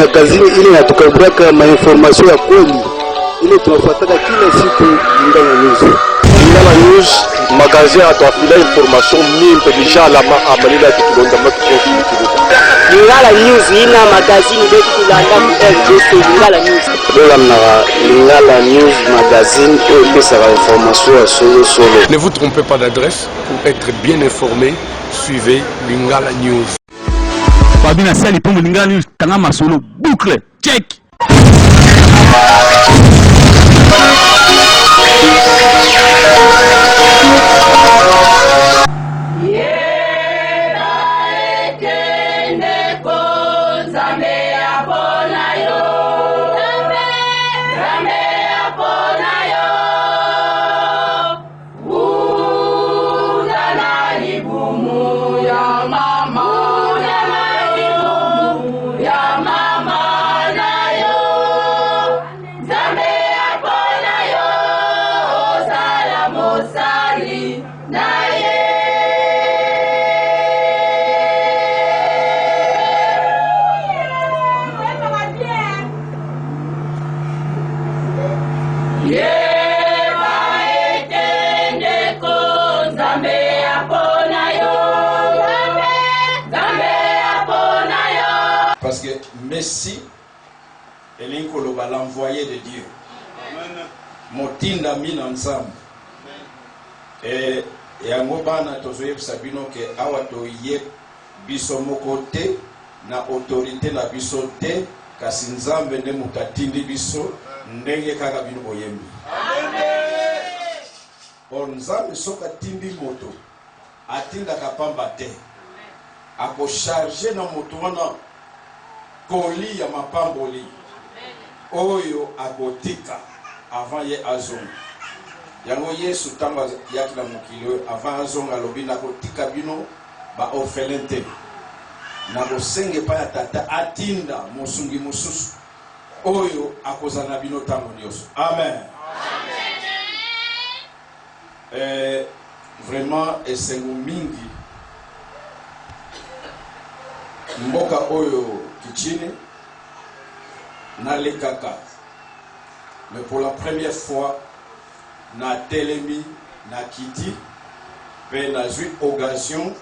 magazine ile inatukabraka mainformation ya kweli ile tunafuataka kila siku Lingala News. Lingala News magazine atuafila information mingi déjà la amalila tukilonda matukofi kidogo. Lingala News ina magazine betu tulanda mu RDC Lingala News. Lingala News magazine et sa information solo. Ne vous trompez pas d'adresse pour être bien informé, suivez Lingala News. Babina Sali pour Lingala News Tangama solo boucle check. Parce que Messi est l'envoyé de Dieu. Motinda mina ensemble. Et yango bana tozoye sabino ke awa toye biso mokote na autorité na biso te kasi nzambe nde mutatindi biso ndenge kaka bino boyembi. Amen. Nzambe soka tindi moto atinda kapamba te. Ako charger na moto wana koli ya mapamboli oyo agotika avant ye azonga yango Yesu tamba yaki na mokili avant azonga lobi na kotika bino ba orphelin te na kosenge pa ya tata atinda mosungi mosusu oyo akozana bino tango nyonso. Amen. Vraiment esengo mingi mboka oyo kichini na lekaka, mais pour la première fois na telemi na kiti pe na zui occasion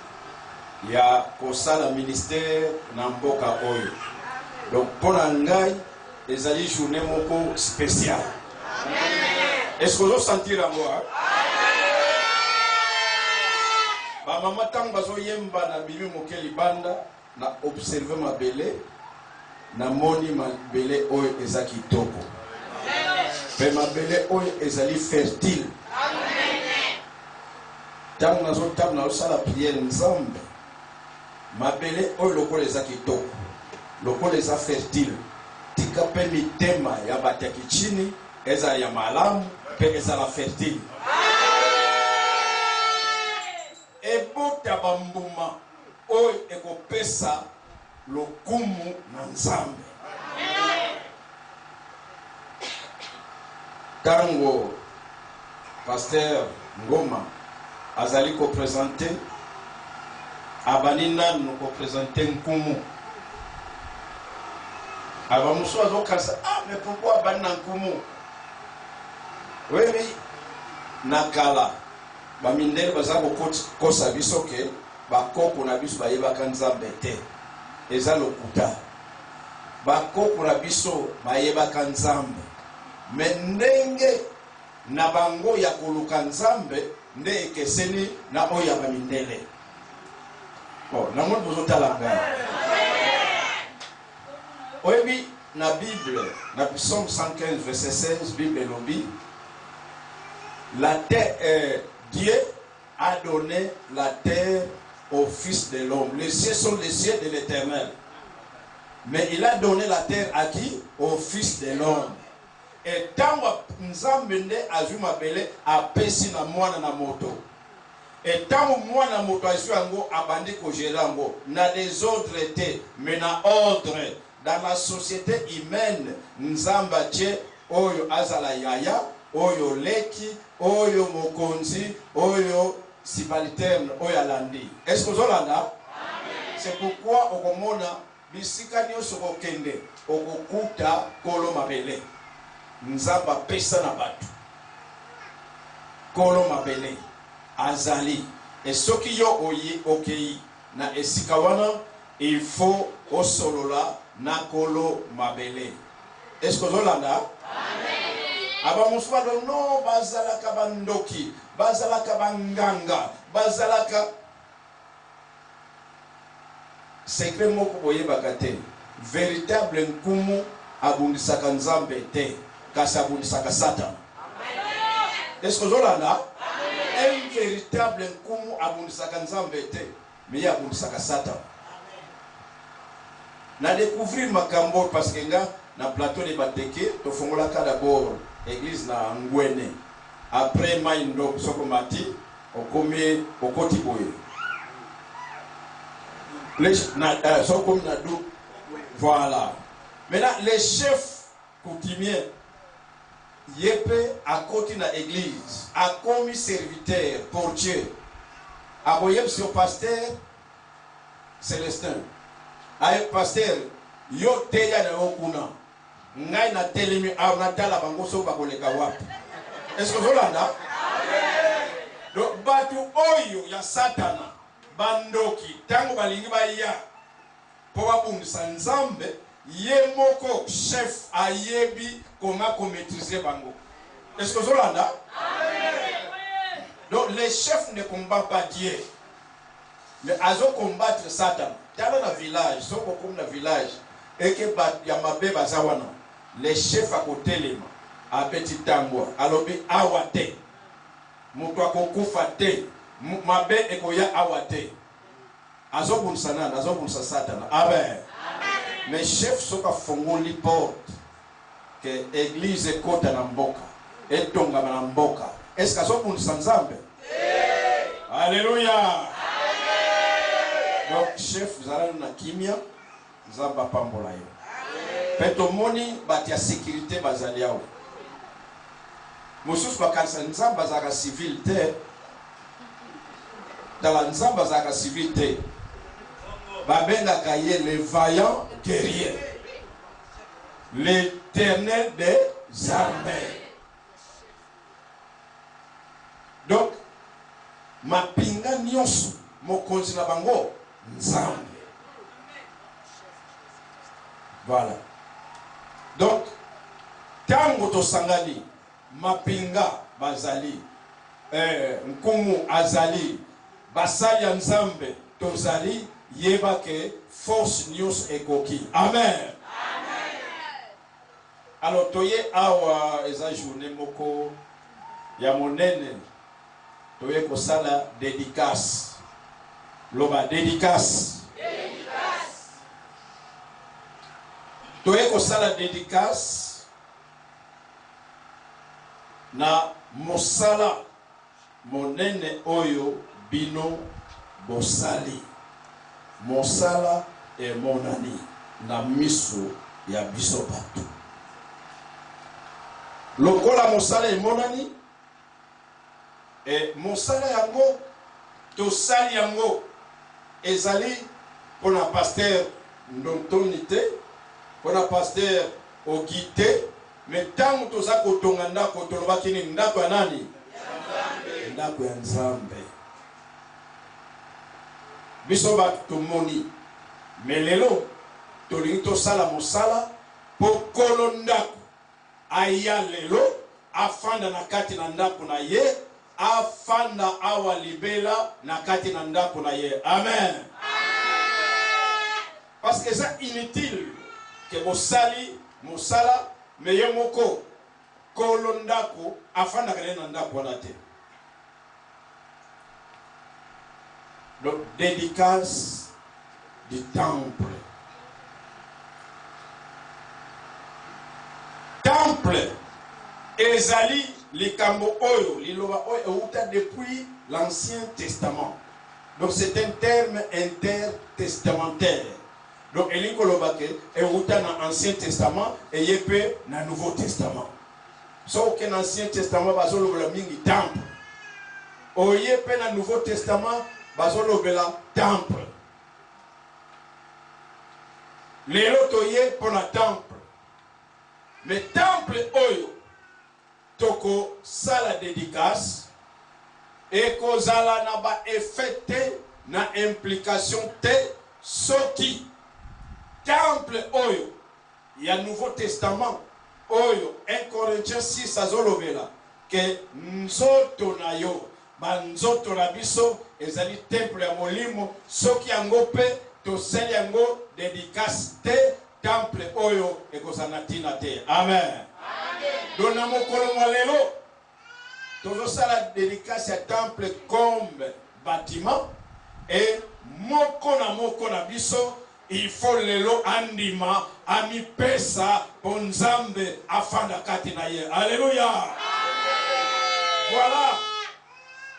ya kosala ministère na mboka oyo. Donc pour ngai ezali journée moko spéciale. Est-ce que vous sentez la moi? Ba mama tang bazo yemba na bibi mokeli banda na observer mabele na moni mabele oyo ezaki toko. Pe mabele oyo ezali fertile. Tang nazo tam na osala prière nzambe. Mabele oyo lokola ezaki toko. Lokola eza fertile. Tika pe mitema ya bataki chini eza ya malamu pe eza la fertile. Ebota bambuma oyo ekopesa lokumu na nzambe. Tango Pasteur Ngoma azali ko présenter abanina nous ko présenter nkumu. Abamuso azokasa mais pourquoi banna nkumu? Oui nakala bamindele bazako kosa biso ke bakoko na biso bayebaka nzambe te eza lokuta. Bakoko na biso bayebaka nzambe me ndenge na bango ya koluka nzambe nde ekeseni na oyo ya bamindele. Bon, nango bozotala ngai oyebi na Bible na Psaume 115 verset 16 Bible lobi la terre Dieu a donné la terre au fils de l'homme. Les cieux sont les cieux de l'Éternel. Mais il a donné la terre à qui? Au fils de l'homme. Et tant nzambe azuma bele a pesi na mwana na moto. Et tant mwana moto azu ango abandi ko gerango na des ordres étaient mais na ordre dans la société humaine nzamba tche oyo azala yaya oyo leki oyo mokonzi oyo subalterne oyo alandi. Est-ce que vous l'avez? C'est pourquoi au Komona bisika nyonso kokende okokuta kolo mabele nzamba pesa na bato kolo mabele azali esoki yo oyi okei na esika wana il faut osolola na kolo mabele. Est-ce que Zolanda? Amen. Aba muswado no bazalaka bandoki, bazalaka banganga, bazalaka secret moko boye bakate. Véritable nkumu abundisaka nzambe te, kasi abundisaka Satan. Amen. Est-ce que Zolanda? Amen. Un véritable nkumu abundisaka nzambe te, mais abundisaka Satan. Na découvrir makambo parce que nga na plateau de Bateke to fongola ka d'abord église na Ngwene après Maindo Sokomati okomi okoti boye les na sokomi na do voilà maintenant les chefs coutumiers yepe à côté na église a commis serviteur portier a boyem sur pasteur Célestin ay pasteur yo teya na okuna ngai na telemi au na tala bango so ba koleka wapi. Est-ce que Zolanda? Amen. Donc batu oyo ya Satana bandoki tango balingi ba ya po babundisa nzambe ye moko chef ayebi comment ko maîtriser bango. Est-ce que Zolanda? Amen. Donc les chefs ne combattent pas Dieu, mais azo combattre Satan. Dans le village, so comme le village, et que yamabe bazawana, les chefs à côté les mains, à petit tango, alobi awate, mutwa kokufa te, mabe ekoya awate, azobun sana, azobun sa Satan. Amen. Mes chefs sont à fongoli porte, que église est côte à Namboka, et tonga Namboka. Est-ce qu'azobun sanzambe? Alléluia. Donc, chef, vous allez na kimia, Zamba Pambola yo. Peto moni, batia sécurité bazaliao. Moussous bakansa nzamba zaka civil te. Dans la nzamba zaka civil te. Babenga kaye les vaillants guerriers. L'éternel des armées. Donc, ma pinga nyonso, mo konzina bango. Nzambe. Voilà. Donc, tango to sangani, mapinga bazali, nkumu azali, basali ya nzambe tozali, yebake force news ekoki. Amen. Amen. Alors, toye awa eza journée moko ya monene, toye kosala dédicace. Loba dédicace. Dédicace. Toye ko sala dédicace na mosala monene oyo bino bosali. Mosala e monani na miso ya biso batu. Lokola mosala e monani e mosala yango to sali yango ezali pour la pasteur Ndontonite, pour la pasteur Ogite, mais tant que ça kotonga ndako tolobaki ni ndako ya nani? Ndako ya Nzambe. Biso ba tomoni melelo tolingi to sala mosala po kolo ndako aya lelo afanda na kati na ndako na ye afanda awa libela na kati na ndako na ye. Amen. Parce que c'est inutile que mosali mosala meye moko kolo ndako afanda kane na ndako na te. Donc dédicace du temple. Temple ezali likambo oyo liloba oyo depuis l'Ancien Testament. Donc c'est un terme intertestamentaire. Donc elingo lobake euta na Ancien Testament et yepe na Nouveau Testament. So que l'Ancien Testament bazolo la mingi temple. O yepe na Nouveau Testament bazolo bela temple. lelo toye pour la temple. Mais temple oyo toko sala dédicace et kozala na ba effet te na implication te soki temple oyo ya Nouveau Testament oyo 1 Corinthiens 6 azolobela ke nzoto na yo banzoto na biso ezali temple ya molimo soki yango pe tosali yango dédicace te temple oyo ekozana tina te. Amen. Dona mokolo mwa lelo tozosala dédicace ya temple comme bâtiment et moko na biso il faut lelo andima amipesa ponzambe afanda kati na ye. Alléluia. Voilà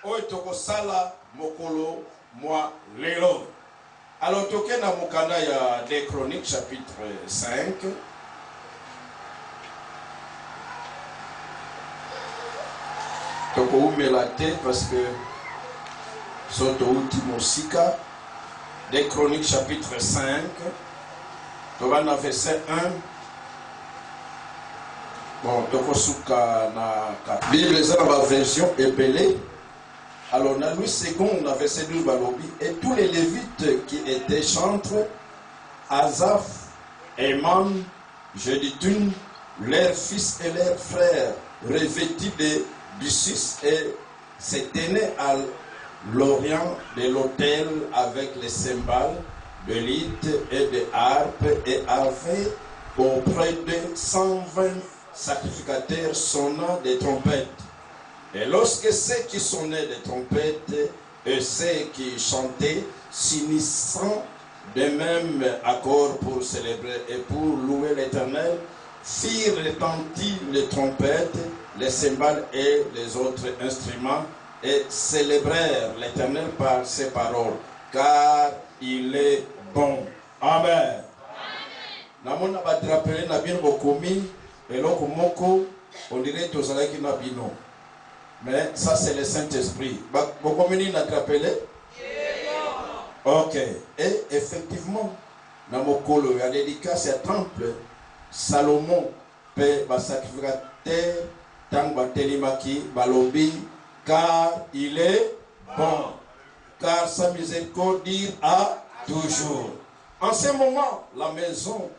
oyo tokosala mokolo mwa lelo. Alors toke na mokanda ya des Chroniques chapitre 5. Toko umela te parce que soto ultimo sika. Des Chroniques chapitre 5. Tobana verset 1. Bon, toko suka na 4. Bible eza na version épelée. Alors, dans Louis II, on a verset 12 balobi, et tous les Lévites qui étaient chantres, Asaph, Éman, Jéduthun, leurs fils et leurs frères, revêtis de byssus et se tenaient à l'orient de l'autel avec les cymbales, de lyres et de harpes, et avaient auprès de 120 sacrificateurs sonnant des trompettes. Et lorsque ceux qui sonnaient des trompettes et ceux qui chantaient, s'unissant de même accord pour célébrer et pour louer l'Éternel, firent retentir les trompettes, les cymbales et les autres instruments, et célébrèrent l'Éternel par ses paroles, car il est bon. Amen. Namona badrapele na bien bokomi, eloko moko, on dirait tozalaki na bino. Mais ça c'est le Saint-Esprit. Vous communiez notre appelé? Ok. Et effectivement, dans mon colo, il y a dédicace à temple. Salomon paie ma sacrificateur, tant telimaki, balobi, car il est bon. Car sa miséricorde dure à toujours. En ce moment, la maison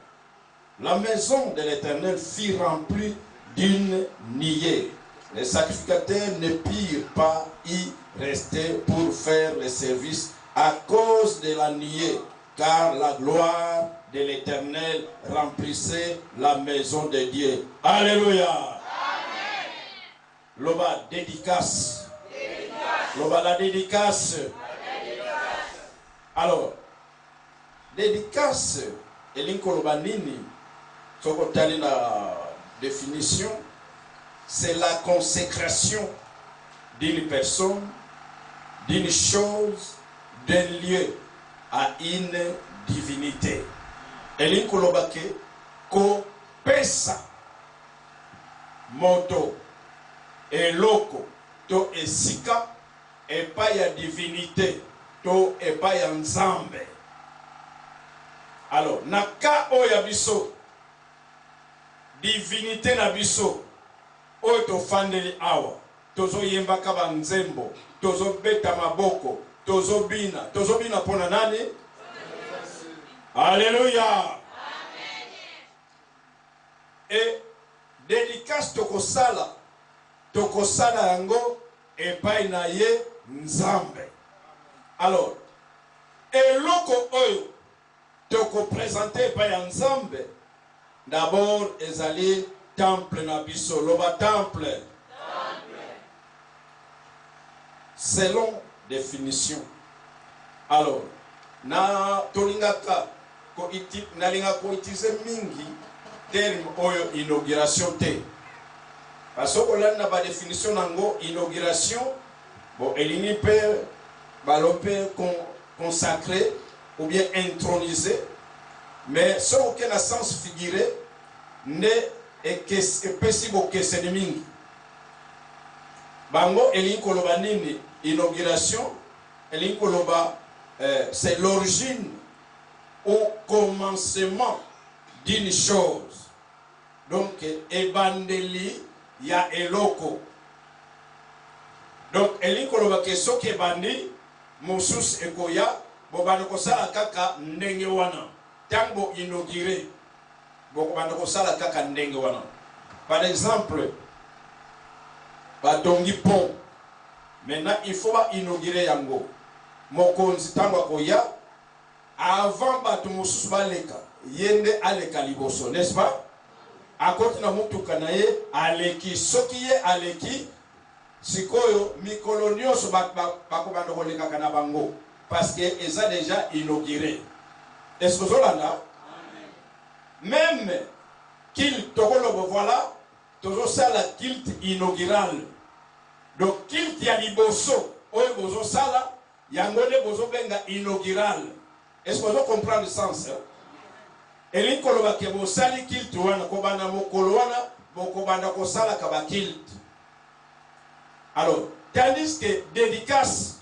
de l'Éternel fut remplie d'une niée. Les sacrificateurs ne purent pas y rester pour faire le service à cause de la nuée, car la gloire de l'Éternel remplissait la maison de Dieu. Alléluia. Amen. Loba dédicace. Loba la dédicace. Alors, dédicace, elinko loba nini, soko tali na définition. C'est la consécration d'une personne, d'une chose, d'un lieu à une divinité. Elin kolobake ko pesa moto eloko to esika epa ya divinité to epa ya nzambe. Alors naka oya biso divinité na biso oyo tofandeli awa tozo yembaka banzembo tozo beta maboko tozo bina pona nani? Alléluia. Amen. Et dédicace tokosala yango epai na ye nzambe. Alors eloko oyo toko présenter epai ya nzambe d'abord ezali temple na biso. Loba temple. Selon définition. Alors, na tolingaka ko nalinga ko utiliser mingi terme oyo inauguration te. Parce que là na ba définition nango inauguration bon elini pe balope consacré ou bien intronisé, mais ce aucun sens figuré ne epesi bokeseni mingi. Bango elin koloba nini inauguration elin koloba c'est l'origine au commencement d'une chose. Donc, ebandeli ya eloko. Donc, elinko loba ke soki ebandi, mosus ekoya, bobanda kosala kaka ndenge wana. Tango inauguré, bobanda kosala kaka ndenge wana. Par exemple, batongi pont. Maintenant, il faut inaugurer yango. Mokonzi tango akoya, avant batu mosusu baleka, yende aleka liboso, n'est-ce pas? Akoti na mutuka na ye aleki, soki ye aleki, sikoyo mikolo nyonso bakobanda koleka kana bango parce que eza déjà inauguré. Est-ce que vous l'avez? Même qu'il tokolobo voilà, toujours ça la kilt inaugural. Donc kilt ya liboso, oyo bozo sala, yangone bozo benga inaugural. Est-ce que vous comprenez le sens? Eli koloba ke bo sali kilt wana ko bana mokolo wana boko banda ko sala ka ba kilt. Alors, tandis que dédicace,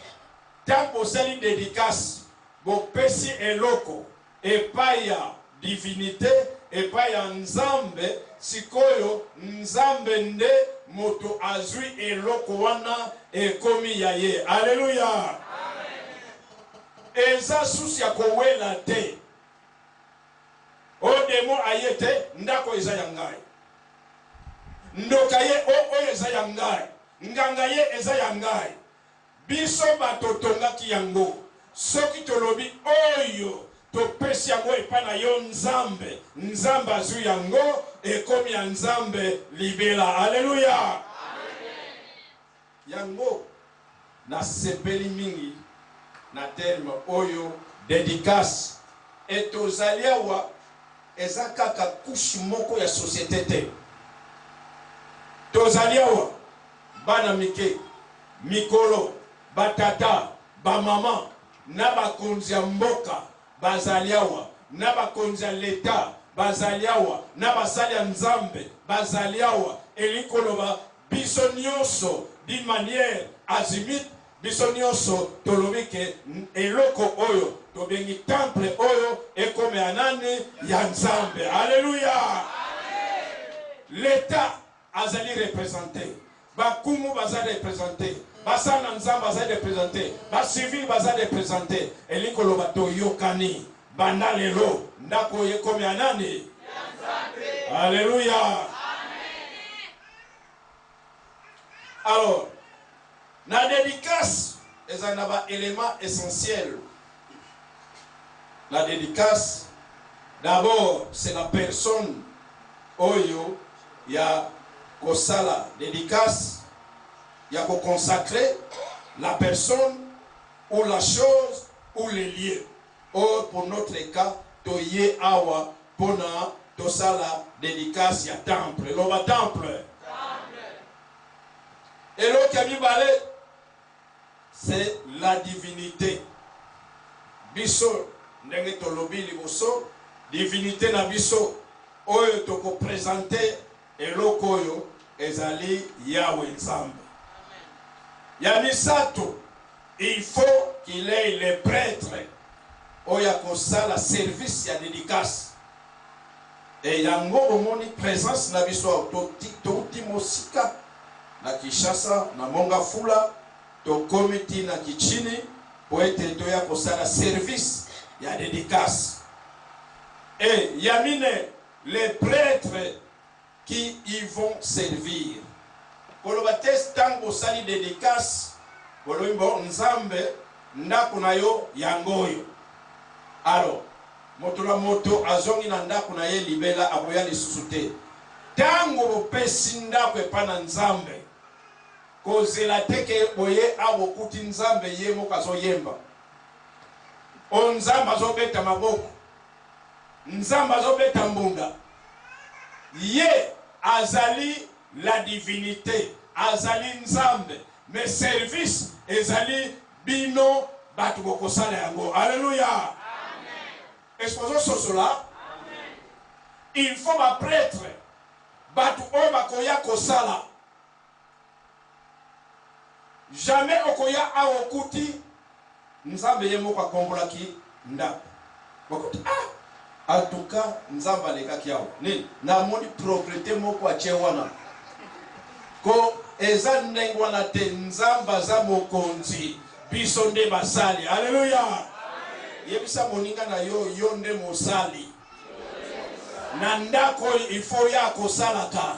tant pour sali dédicace, bo pesi eloko et pas ya divinité et pas ya nzambe sikoyo nzambe nde moto azui eloko wana ekomi ya ye. Alléluia. Amen. Eza susi ya kowela te. O demo ayete ndako eza ya ngai. Ndoka ye o eza ya ngai. Nganga ye eza ya ngai. Biso bato tongaki yango. Soki tolobi oyo to pesi yango epana yo nzambe. Nzambe azu yango ekomi ya nzambe libela. Alléluia. Amen. Yango na sepeli mingi na terme oyo dédicace etozaliawa eza kaka couche moko ya société te. Tozaliawa bana mike mikolo batata bamama na bakonzi ya mboka bazaliawa na bakonzi ya leta bazaliawa na basali ya nzambe bazaliawa elikoloba biso nyonso d'une manière azimite biso nyonso tolobi ke eloko oyo tobengi temple oyo ekome ya nani ya nzambe. Alléluia. L'état azali représenté, bakumu baza représenté, basana nzambe baza représenté, basivili baza représenté, elikoloba toyokani banda lelo ndako ekome ya nani ya nzambe. Alléluia. Alors, la dédicace est un élément essentiel. La dédicace, d'abord, c'est la personne. Oyo, il y a Kosala. Dédicace, il y a consacrer la personne ou la chose ou les lieux. Or, pour notre cas, Toye Awa, Pona, Tosala, dédicace, il y a temple. L'oba temple. Et l'autre c'est la divinité. Biso, ndenge tolobi liboso, divinité na biso, oyo toko présenter, et l'autre oyo, ezali Yahweh Nzambe. Yamisato, il faut qu'il ait les prêtres, oya kosala service ya dédicace. Et yango omoni présence na biso, toti mosika, na Kishasa, na Mongafula, to komiti na Kichini, pour être toya kosala service, il y a dédicace. Et yamine les prêtres qui y vont servir. Kolobates tango sali dédicace, kolombo nzambe, ndako na yo yangoyo. Alors, moto la moto azongi na ndako na ye libela aboya lisusu te. Tango bopesi ndako epana nzambe, kozela teke boye abokuti nzambe ye moko azoyemba. O nzambe azobeta maboko, nzambe azobeta mbunda. Ye azali la divinité, azali nzambe, mais service ezali bino batu bokosala yango. Alléluia. Amen. Est-ce que vous cela? Amen. Il faut ma prêtre batu o bakoya kosala. Jamais okoya aokuti nzambe ye moko akombolaki ndako. En tout cas, nzamba leka kiao. Ni na moni propriété moko a chewana. Ko eza ndengwana te nzamba za mokonzi biso nde basali. Alléluia. Yebisa moninga na yo yonde mosali. Na ndako ifo ya kosalaka.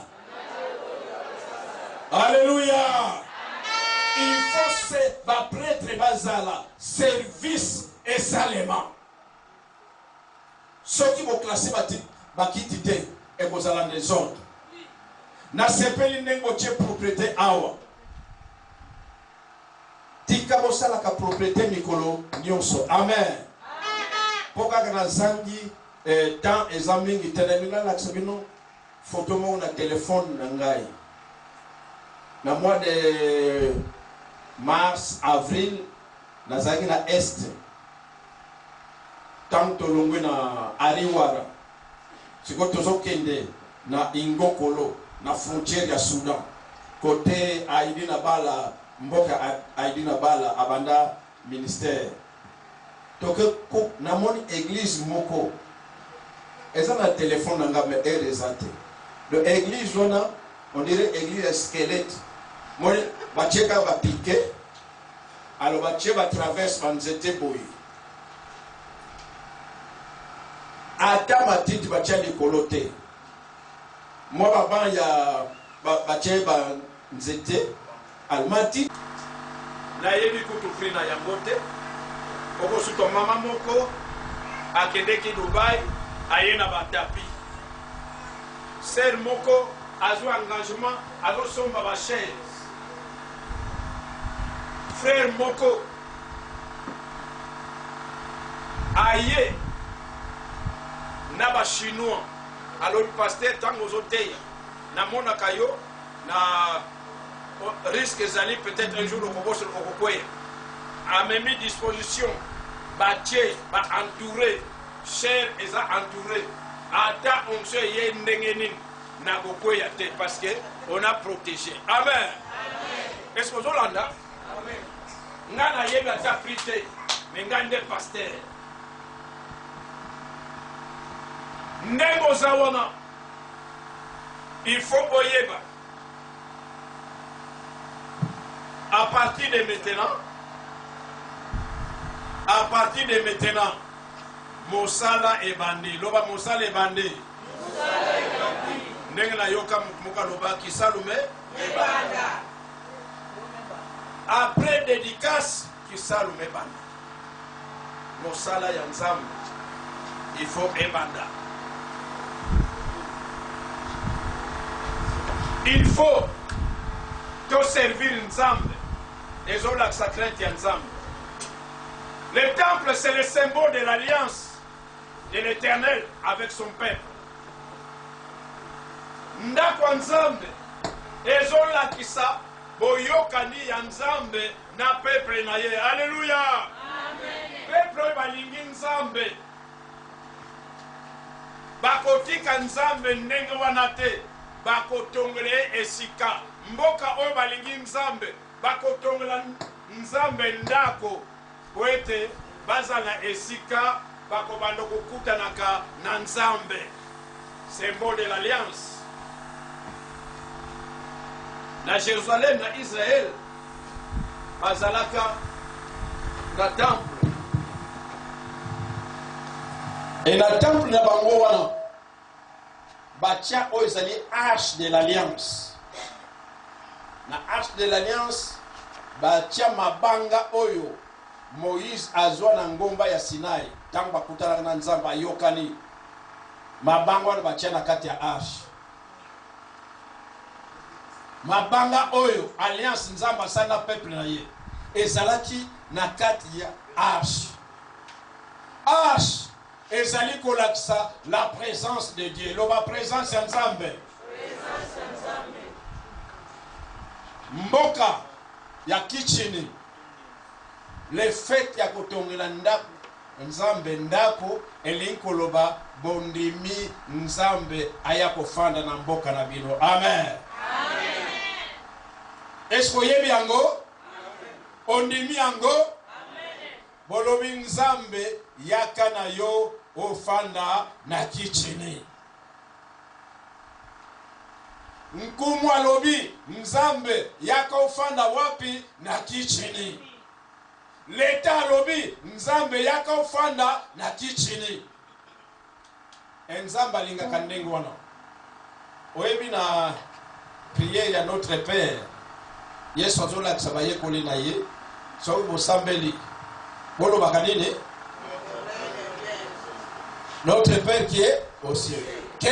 Alléluia. Il faut se ba prêtre bazala service et salement. Ceux qui vont classer bakiti te et kozala des ordres. Na sepeli nengo che propriété awa. Tika bosala ka propriété mikolo nyonso. Amen. Poka kana zangi temps examingi telemina la sabino photo mo na téléphone na ngai. Na mois de mars, avril, na zangi na est. Tant tolongwe na Ariwara. Siko tozo kende na Ingokolo na frontière ya Soudan. Côté Aïdina Bala, mboka Aïdina Bala abanda ministère. Toke ko na moni église moko. Eza na téléphone nanga me rezate. De église on dirait église squelette. Moni bacheka ba piqué. Alors bacheka traverse banzete boyi. Ata matiti bacha likolo te. Moi baba ya bacha ba nzete almati na yebi kutu frina ya ngote. Oko suto mama moko akendeki Dubai ayena batapi. Ser moko azo engagement azo somba ba chaise. Frère moko aye Naba chinois alors le pasteur tango zoteya na mona kayo na risque zali peut-être un jour au koboso kokoye a mis disposition batie ba entouré cher eza entouré ata on se ye ndengeni na kokoya te parce que on a protégé. Amen. Est-ce que vous Hollanda? Amen. Ngana yeba ta prité mais ngande pasteur Nemo Zawana, il faut oyeba. À partir de maintenant, Mosala est bandé. Loba Mosala est bandé. Nengla yoka muka loba kisalume. Après dédicace, kisalume banda. Mosala yanzam. Il faut ebanda. Il faut te servir ensemble. Les hommes sacrés ensemble. Le temple, c'est le symbole de l'alliance de l'Éternel avec son peuple. Ndako ensemble. Les hommes qui sa boyokani ensemble na peuple na ye. Alléluia. Amen. Peuple balingi ensemble. Bakotika ensemble ndenge wanate. Bakotongele esika mboka oyo balingi nzambe bakotongela nzambe ndako wete bazala esika bakobanda kokutanaka na nzambe symbole de l'alliance na Jérusalem na Israël bazalaka na temple et na temple na bango wana Batia Oizali arche de l'alliance. Na arche de l'alliance, Batia mabanga oyo Moïse azwa na ngomba ya Sinai. Tangu bakutana na nzamba yokani. Mabanga wana batia na kati ya arche. Mabanga oyo alliance nzamba sana peuple na ye. Ezalaki na kati ya arche. Arche. Ezali kolakisa la présence de Dieu. Loba présence ya Nzambe. Mboka ya kichini. Le fait ya kotongela ndako Nzambe ndako elinko loba bondimi Nzambe aya kofanda na mboka na bino. Amen. Amen. Est-ce que yebi yango? Ondimi yango? Bolobi Nzambe yaka na yo ofanda na kichini. Nkumu alobi Nzambe yaka ofanda wapi na kichini. Leta alobi Nzambe yaka ofanda na kichini. Nzambe alinga kandengo wana. Oyebi na prière ya Notre Père. Yesu azola kisabaye koli na ye. So bosambeli. Bolo bakanini? Notre Père qui est aux cieux. Que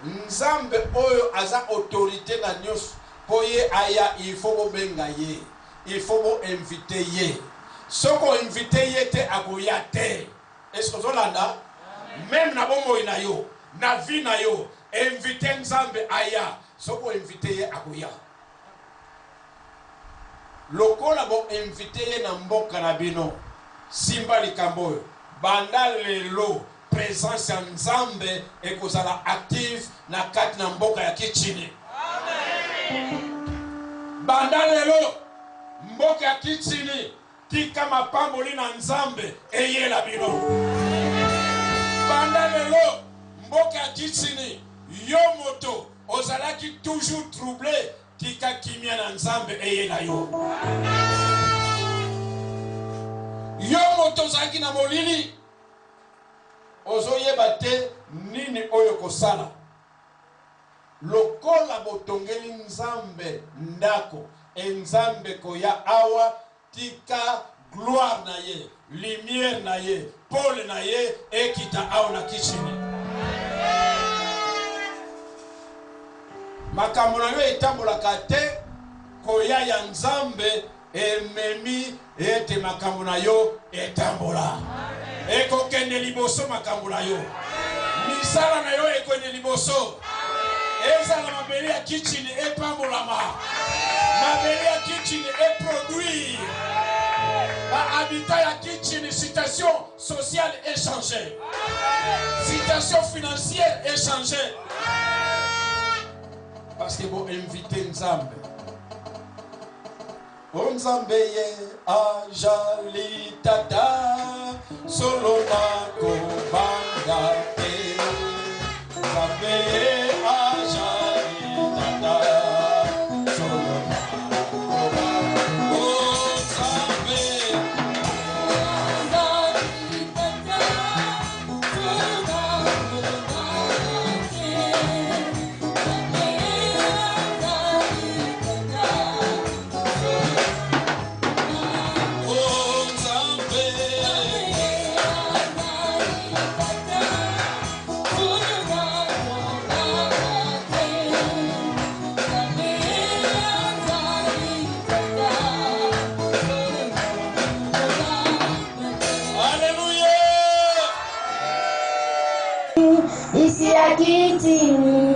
Nzambe oyo aza autorité na nyos. Poye aya il faut bo benga ye. Il faut bo inviter ye. Soko inviter ye te agoya te. Est-ce que Zolanda? Même na bomo ina yo, na vi na yo, inviter Nzambe aya, soko inviter ye agoya. Lokola bo inviter ye na mboka na bino, simba likambo, banda lelo, présence ya Nzambe ekozala active na kati na mboka ya kichini. Banda lelo, mboka ya kichini, tika mapamboli na Nzambe eye la bino. Banda lelo, mboka ya kichini, yo moto, ozalaki toujours troublé, tika kimia na Nzambe eye la yo. Yo moto zaki na molili, ozoyeba te nini oyo kosala. Lokola botongeli Nzambe ndako, Nzambe koya awa, tika gloire na ye, lumière na ye, pole na ye, ekita awa na kichini. Makambo na yo etambolaka te, koya ya Nzambe ememi ete makambo na yo etambola. Eko kende liboso makambo na yo. Misala na yo ekende liboso. Ezala mabeli ya kichini epambolama. Mabeli ya kichini eproduire. Ba habitat ya kichini, situation sociale échangée. Situation financière échangée. Parce que vous invitez Nzambe. Nzambe ye ajali tata solo na kobanga te. Nzambe ye ajali tata solo na kobanga. Nzambe ajali tata solo na kobanga Isi ya kitini